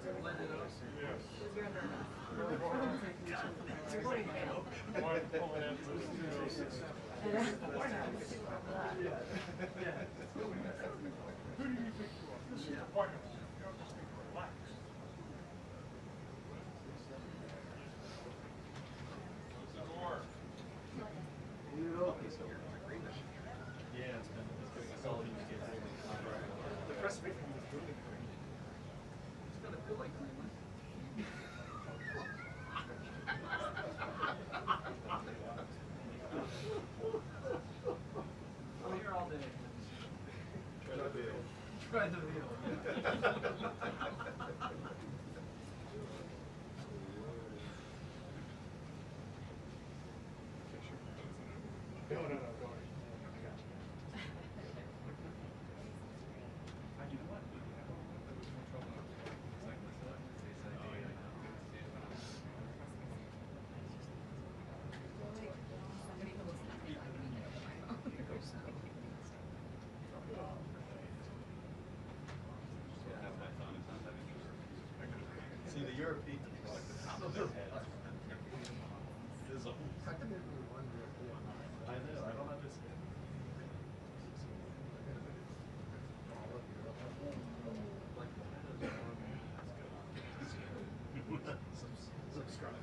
You're nervous. You're going to fail. Who do you think you are? This is the point of you don't just need to relax. Close the door. Yeah, it's been that's all you get. The press meeting was really great. It's gonna feel like Cleveland. I'm here all day. Try the deal. Try the deal. No, don't worry. See, the European people like the top of their head. There's a whole. I know, I don't understand. Subscribe.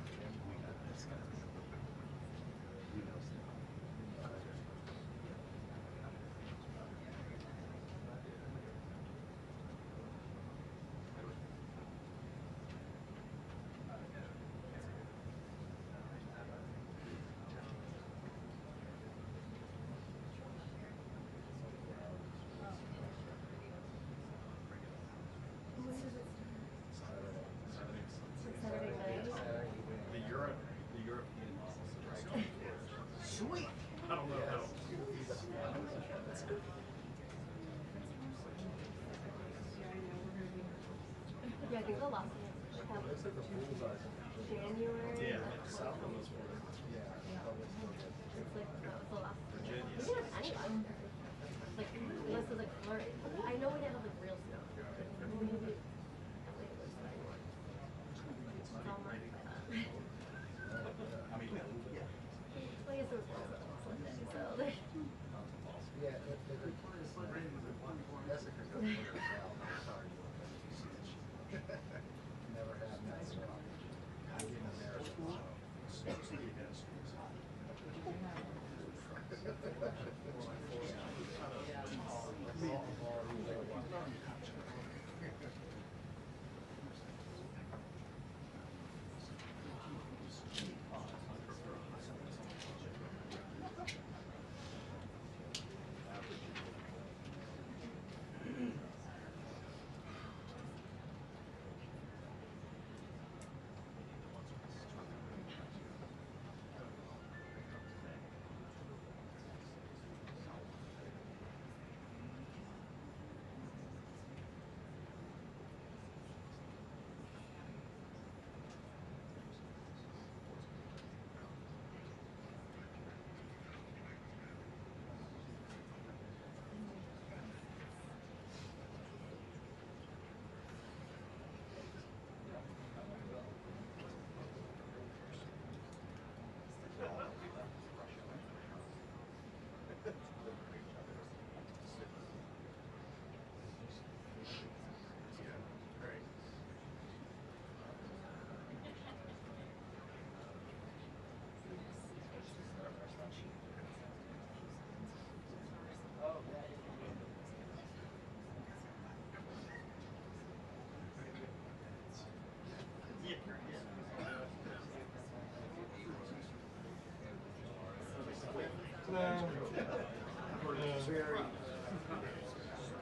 Saturday night. The European models. Sweet. I don't know how. Yeah, I think the last one was January. Yeah, South of us were. It's like, that was the last one. Virginia. We didn't have anyone. Like, unless it's like flurry. I know we didn't have like real snow. Maybe LA was like, summer. I mean, yeah. Well, I guess there was also Sunday, so. Yeah, Jessica goes south. Never had that snow.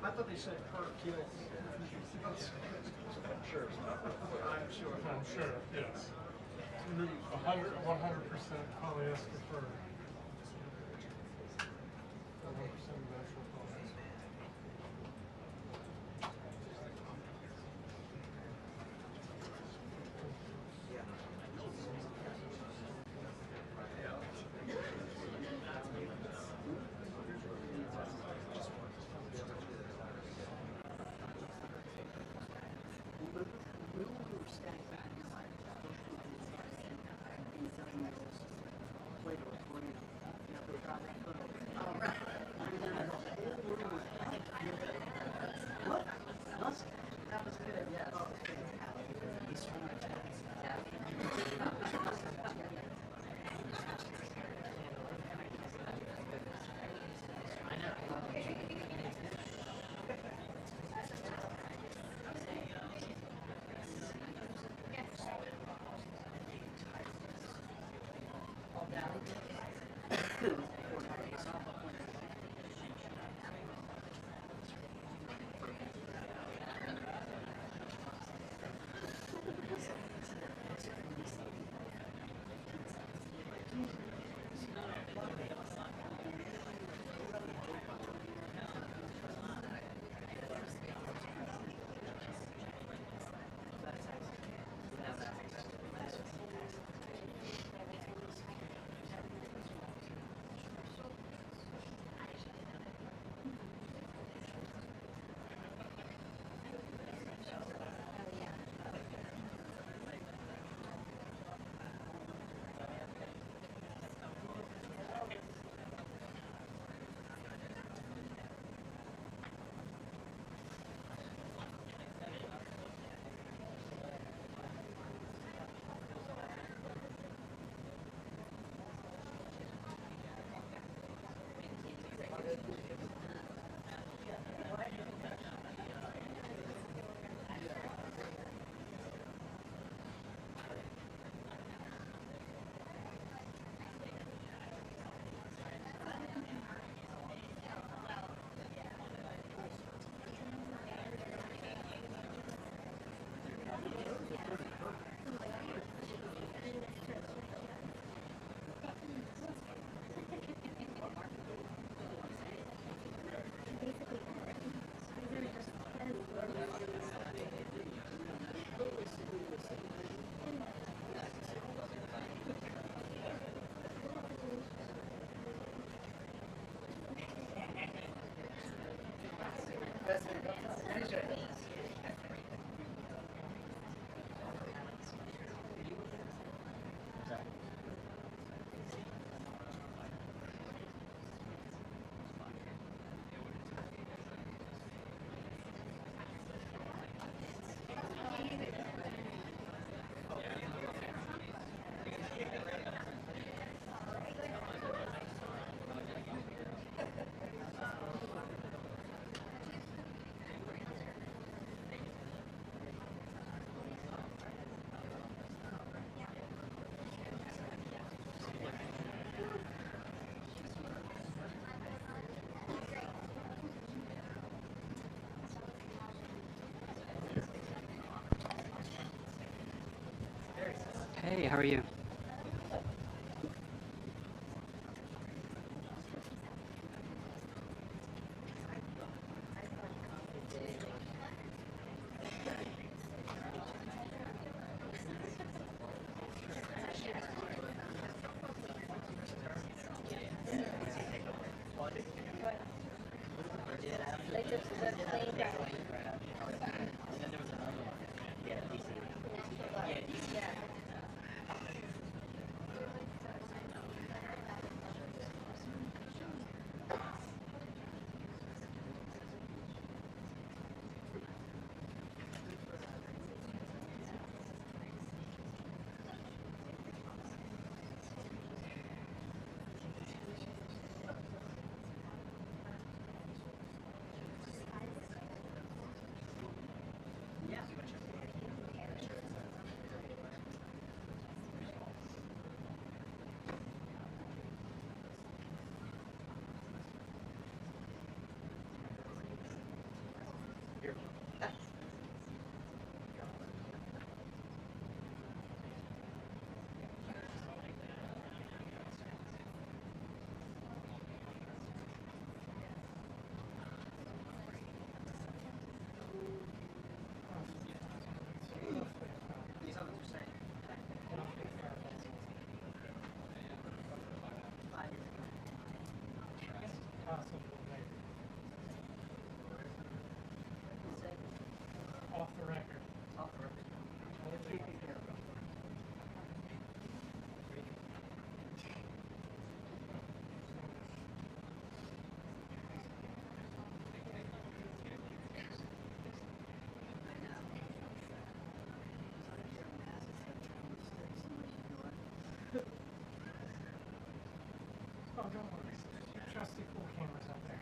I thought they said per kill. I'm sure it's not. I'm sure. I'm sure, yes. 100% polyester fur. 100% natural polyester. Hey, how are you? Like just the plain brown. Yeah. Off the record. Oh, don't worry. Trusty cool cameras up there.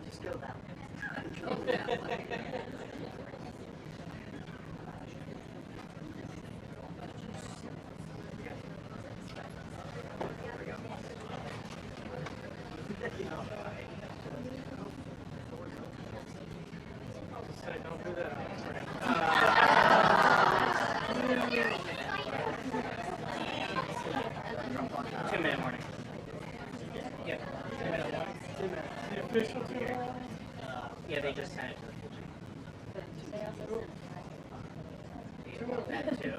Just go that way. Two-minute warning. Yeah, 2-minute warning. 2 minutes. The official 2-minute warning? Yeah, they just sent it to the kitchen. That too.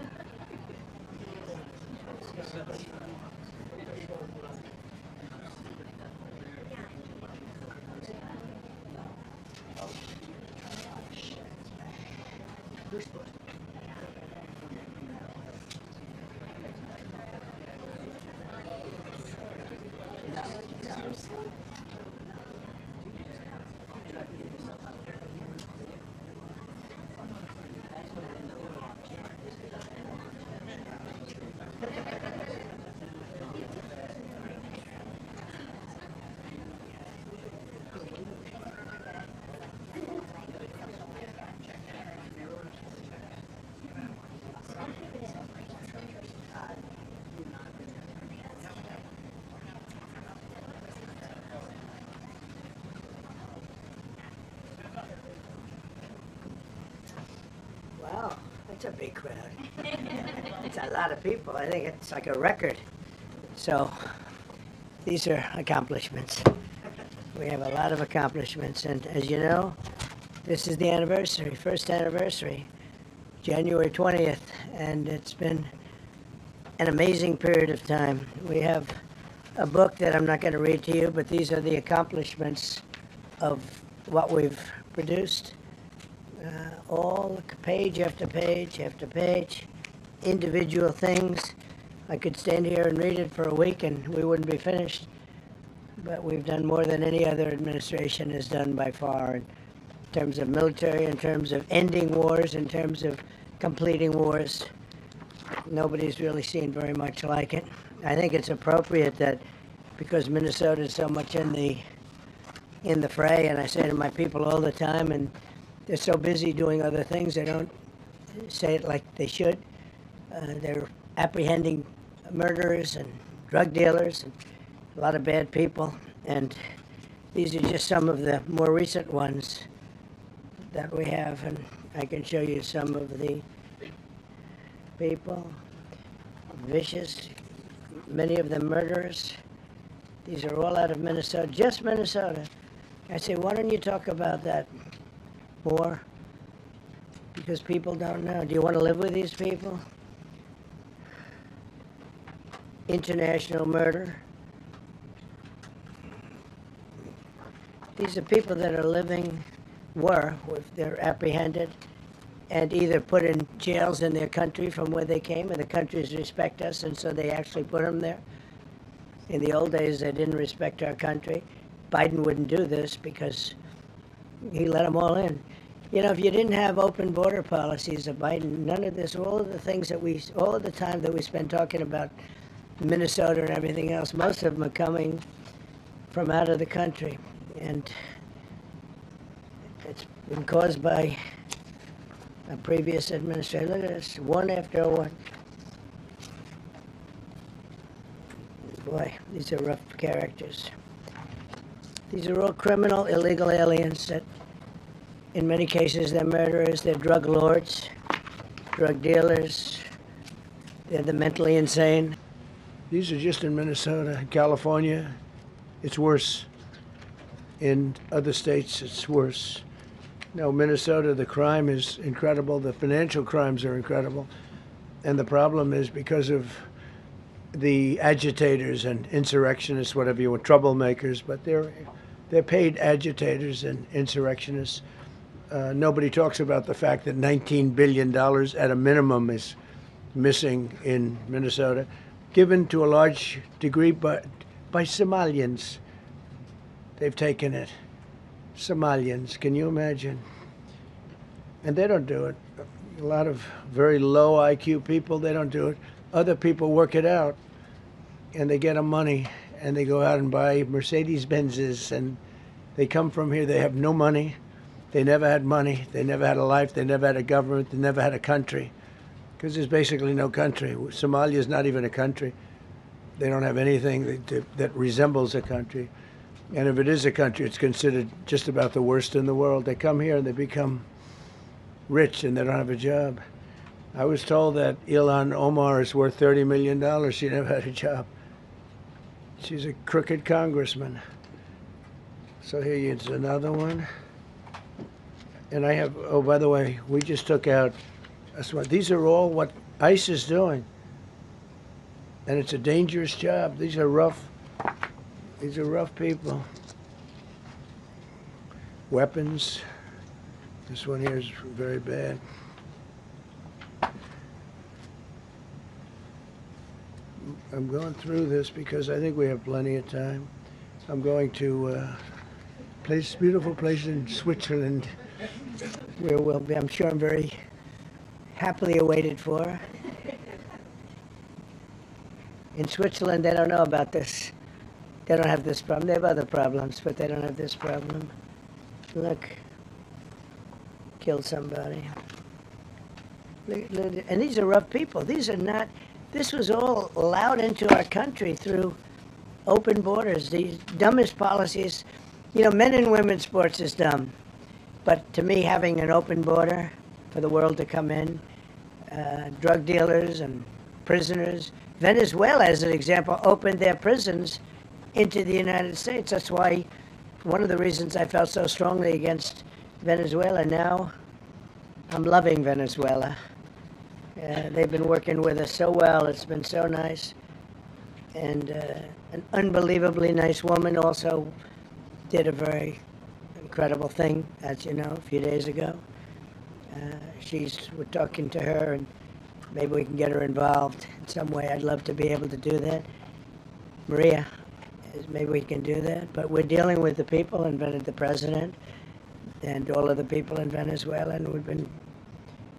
Wow, that's a big crowd. It's a lot of people. I think it's like a record. So these are accomplishments. We have a lot of accomplishments. And as you know, this is the anniversary, first anniversary, January 20th. And it's been an amazing period of time. We have a book that I'm not going to read to you, but these are the accomplishments of what we've produced. All page after page after page, individual things. I could stand here and read it for a week and we wouldn't be finished. But we've done more than any other administration has done by far in terms of military, in terms of ending wars, in terms of completing wars. Nobody's really seen very much like it. I think it's appropriate that because Minnesota is so much in the fray, and I say to my people all the time, and they're so busy doing other things, they don't say it like they should. They're apprehending murderers and drug dealers and a lot of bad people. And these are just some of the more recent ones that we have. And I can show you some of the people. Vicious, many of them murderers. These are all out of Minnesota, just Minnesota. I say, why don't you talk about that more? Because people don't know. Do you want to live with these people? International murder. These are people that are living, they're apprehended and either put in jails in their country from where they came, and the countries respect us, and so they actually put them there. In the old days, they didn't respect our country. Biden wouldn't do this because he let them all in. You know, if you didn't have open border policies of Biden, none of this, all of the things that all of the time that we spend talking about Minnesota and everything else, most of them are coming from out of the country. And it's been caused by a previous administration. Look at this, one after one. Boy, these are rough characters. These are all criminal, illegal aliens that, in many cases, they're murderers, they're drug lords, drug dealers, they're the mentally insane. These are just in Minnesota. California, it's worse. In other states, it's worse. Now, Minnesota, the crime is incredible. The financial crimes are incredible. And the problem is because of the agitators and insurrectionists, whatever you want, troublemakers, but they're paid agitators and insurrectionists. Nobody talks about the fact that $19 billion at a minimum is missing in Minnesota, given to a large degree by Somalians. they've taken it. Somalians, can you imagine? And they don't do it. A lot of very low IQ people, they don't do it. Other people work it out, and they get them money, and they go out and buy Mercedes-Benzes, and they come from here, they have no money. They never had money. They never had a life. They never had a government. They never had a country, because there's basically no country. Somalia is not even a country. They don't have anything that resembles a country. And if it is a country, it's considered just about the worst in the world. They come here and they become rich and they don't have a job. I was told that Ilhan Omar is worth $30 million. She never had a job. She's a crooked congressman. So here is another one. And I have, oh, by the way, we just took out, these are all what ICE is doing. And it's a dangerous job. These are rough people. Weapons. This one here is very bad. I'm going through this because I think we have plenty of time. I'm going to beautiful place in Switzerland, where we'll be, I'm sure I'm very happily awaited for. In Switzerland, they don't know about this. They don't have this problem. They have other problems, but they don't have this problem. Look, killed somebody. And these are rough people. These are not, this was all allowed into our country through open borders. The dumbest policies, you know, men and women's sports is dumb. But to me, having an open border for the world to come in, drug dealers and prisoners. Venezuela, as an example, opened their prisons into the United States. That's why, one of the reasons I felt so strongly against Venezuela. Now, I'm loving Venezuela. They've been working with us so well. It's been so nice. And an unbelievably nice woman also did a very incredible thing, as you know, a few days ago. We're talking to her, and maybe we can get her involved in some way. I'd love to be able to do that. Maria, maybe we can do that. But we're dealing with the people and the president and all of the people in Venezuela, and we've been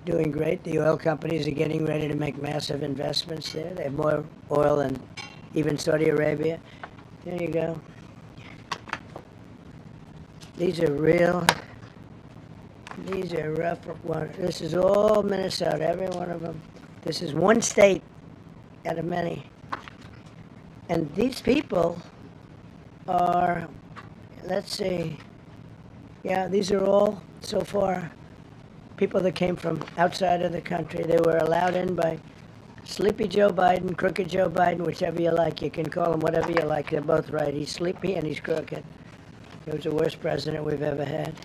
doing great. The oil companies are getting ready to make massive investments there. They have more oil than even Saudi Arabia. There you go. These are rough ones. This is all Minnesota, every one of them. This is one state out of many. And these people are, let's see, yeah, these are all, so far, people that came from outside of the country. They were allowed in by Sleepy Joe Biden, Crooked Joe Biden, whichever you like. You can call him whatever you like. They're both right. He's sleepy and he's crooked. He was the worst president we've ever had.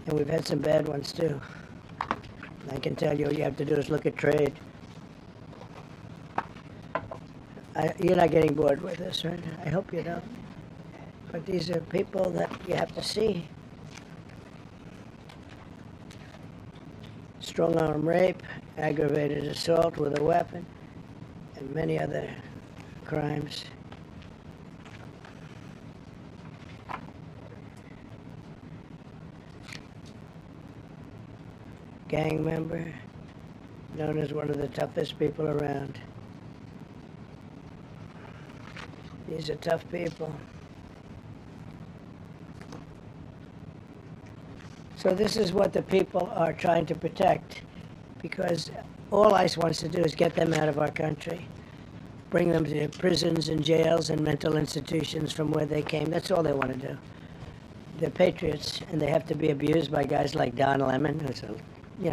And we've had some bad ones, too. I can tell you, all you have to do is look at trade. You're not getting bored with this, right? I hope you don't. But these are people that you have to see. Strong-arm rape, aggravated assault with a weapon, and many other crimes. Gang member, known as one of the toughest people around. These are tough people. So this is what the people are trying to protect, because all ICE wants to do is get them out of our country, bring them to prisons and jails and mental institutions from where they came. That's all they want to do. They're patriots, and they have to be abused by guys like Don Lemon, who's a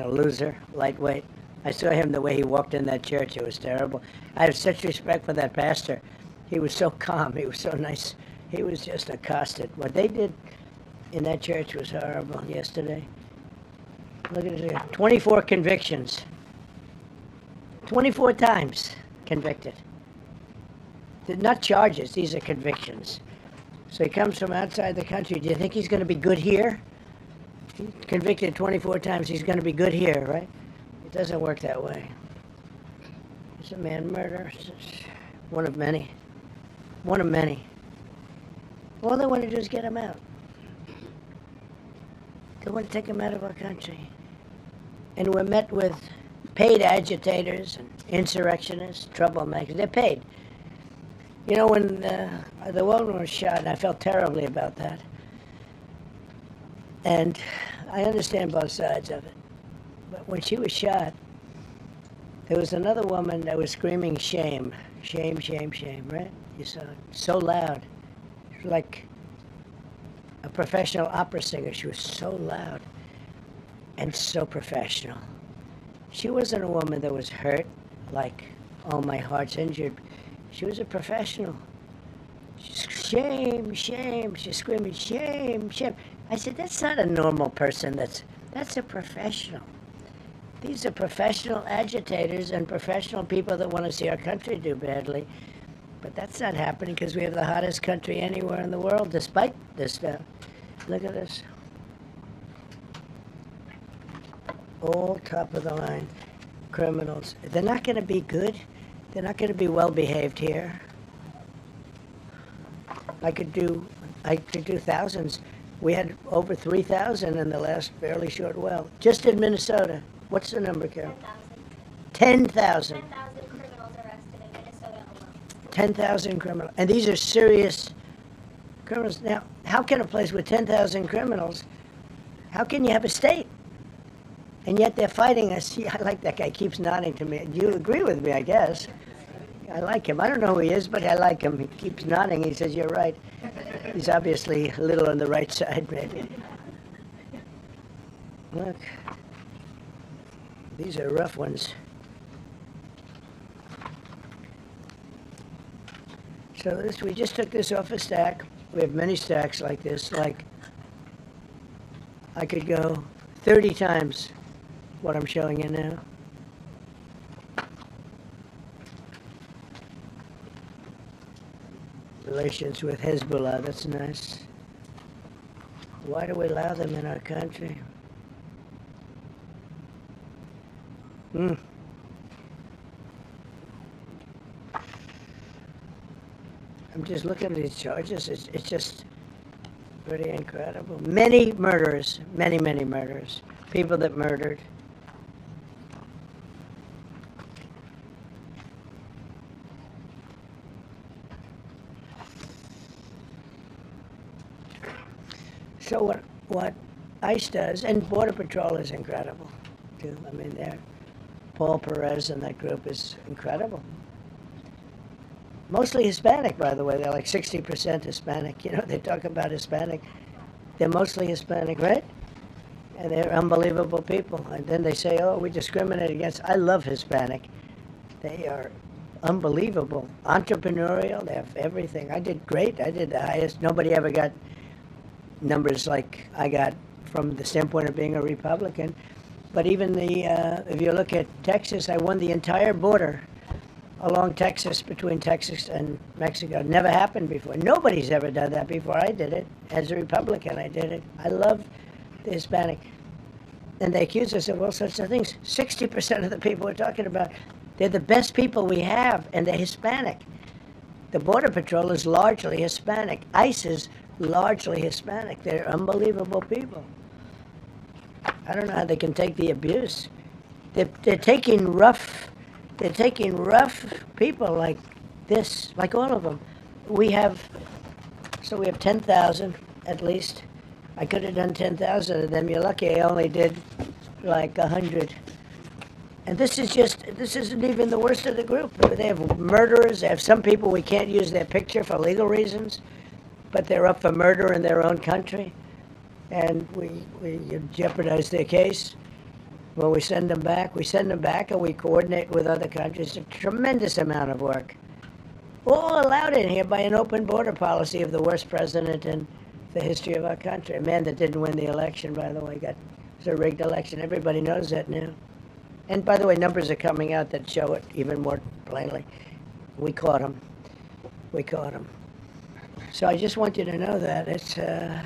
loser, lightweight. I saw him the way he walked in that church. It was terrible. I have such respect for that pastor. He was so calm. He was so nice. He was just accosted. What they did in that church was horrible yesterday. Look at it here. 24 convictions. 24 times convicted. They're not charges. These are convictions. So he comes from outside the country. Do you think he's going to be good here? He's convicted 24 times. He's going to be good here, right? It doesn't work that way. It's a man murder. It's one of many. One of many. All they want to do is get them out. They want to take them out of our country. And we're met with paid agitators and insurrectionists, troublemakers. They're paid. You know, when the woman was shot, and I felt terribly about that. And I understand both sides of it. But when she was shot, there was another woman that was screaming shame, shame, shame, shame, right? You saw it. So loud. Like a professional opera singer. She was so loud and so professional. She wasn't a woman that was hurt, like, oh, my heart's injured. She was a professional. She's, shame, shame. She's screaming, shame, shame. I said, that's not a normal person. That's a professional. These are professional agitators and professional people that want to see our country do badly. But that's not happening because we have the hottest country anywhere in the world, despite this stuff. Look at this. All top of the line criminals. They're not going to be good. They're not going to be well behaved here. I could do thousands. We had over 3,000 in the last fairly short while. Just in Minnesota. What's the number, Carol? 10,000. 10,000 criminals arrested in Minnesota alone. 10,000 criminals. And these are serious criminals. Now, how can a place with 10,000 criminals, how can you have a state? And yet they're fighting us. I like that guy. Keeps nodding to me. You agree with me, I guess. I like him. I don't know who he is, but I like him. He keeps nodding. He says, you're right. He's obviously a little on the right side, maybe. Look. These are rough ones. So we just took this off a stack. We have many stacks like this. Like, I could go 30 times what I'm showing you now. Relations with Hezbollah, that's nice. Why do we allow them in our country? I'm just looking at these charges. It's just pretty incredible. Many murderers, many murderers. People that murdered. So what ICE does, and Border Patrol is incredible, too. I mean, Paul Perez and that group is incredible. Mostly Hispanic, by the way. They're like 60% Hispanic. You know, they talk about Hispanic. They're mostly Hispanic, right? And they're unbelievable people. And then they say, oh, we discriminate against. I love Hispanic. They are unbelievable. Entrepreneurial. They have everything. I did great. I did the highest. Nobody ever got numbers like I got from the standpoint of being a Republican. But even if you look at Texas, I won the entire border along Texas, between Texas and Mexico. It never happened before. Nobody's ever done that before. I did it. As a Republican, I did it. I love the Hispanic. And they accuse us of all sorts of things. 60% of the people we're talking about, they're the best people we have, and they're Hispanic. The Border Patrol is largely Hispanic. ICE is largely Hispanic. They're unbelievable people. I don't know how they can take the abuse. They're taking rough people like this, like all of them. We have 10,000 at least. I could have done 10,000 of them. You're lucky I only did like 100. And this isn't even the worst of the group. They have murderers. They have some people we can't use their picture for legal reasons, but they're up for murder in their own country. And we jeopardize their case. When we send them back and we coordinate with other countries. A tremendous amount of work. All allowed in here by an open border policy of the worst president in the history of our country. A man that didn't win the election, by the way. It was a rigged election. Everybody knows that now. And by the way, numbers are coming out that show it even more plainly. We caught him. So I just want you to know that it's a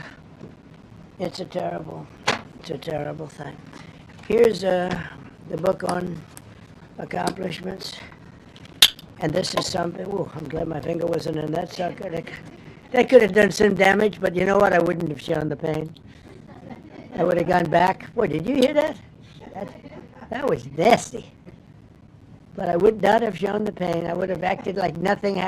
terrible thing. Here's the book on accomplishments. And this is something, I'm glad my finger wasn't in that sucker. That could have done some damage, but you know what? I wouldn't have shown the pain. I would have gone back. Boy, did you hear that? That was nasty. But I would not have shown the pain. I would have acted like nothing happened.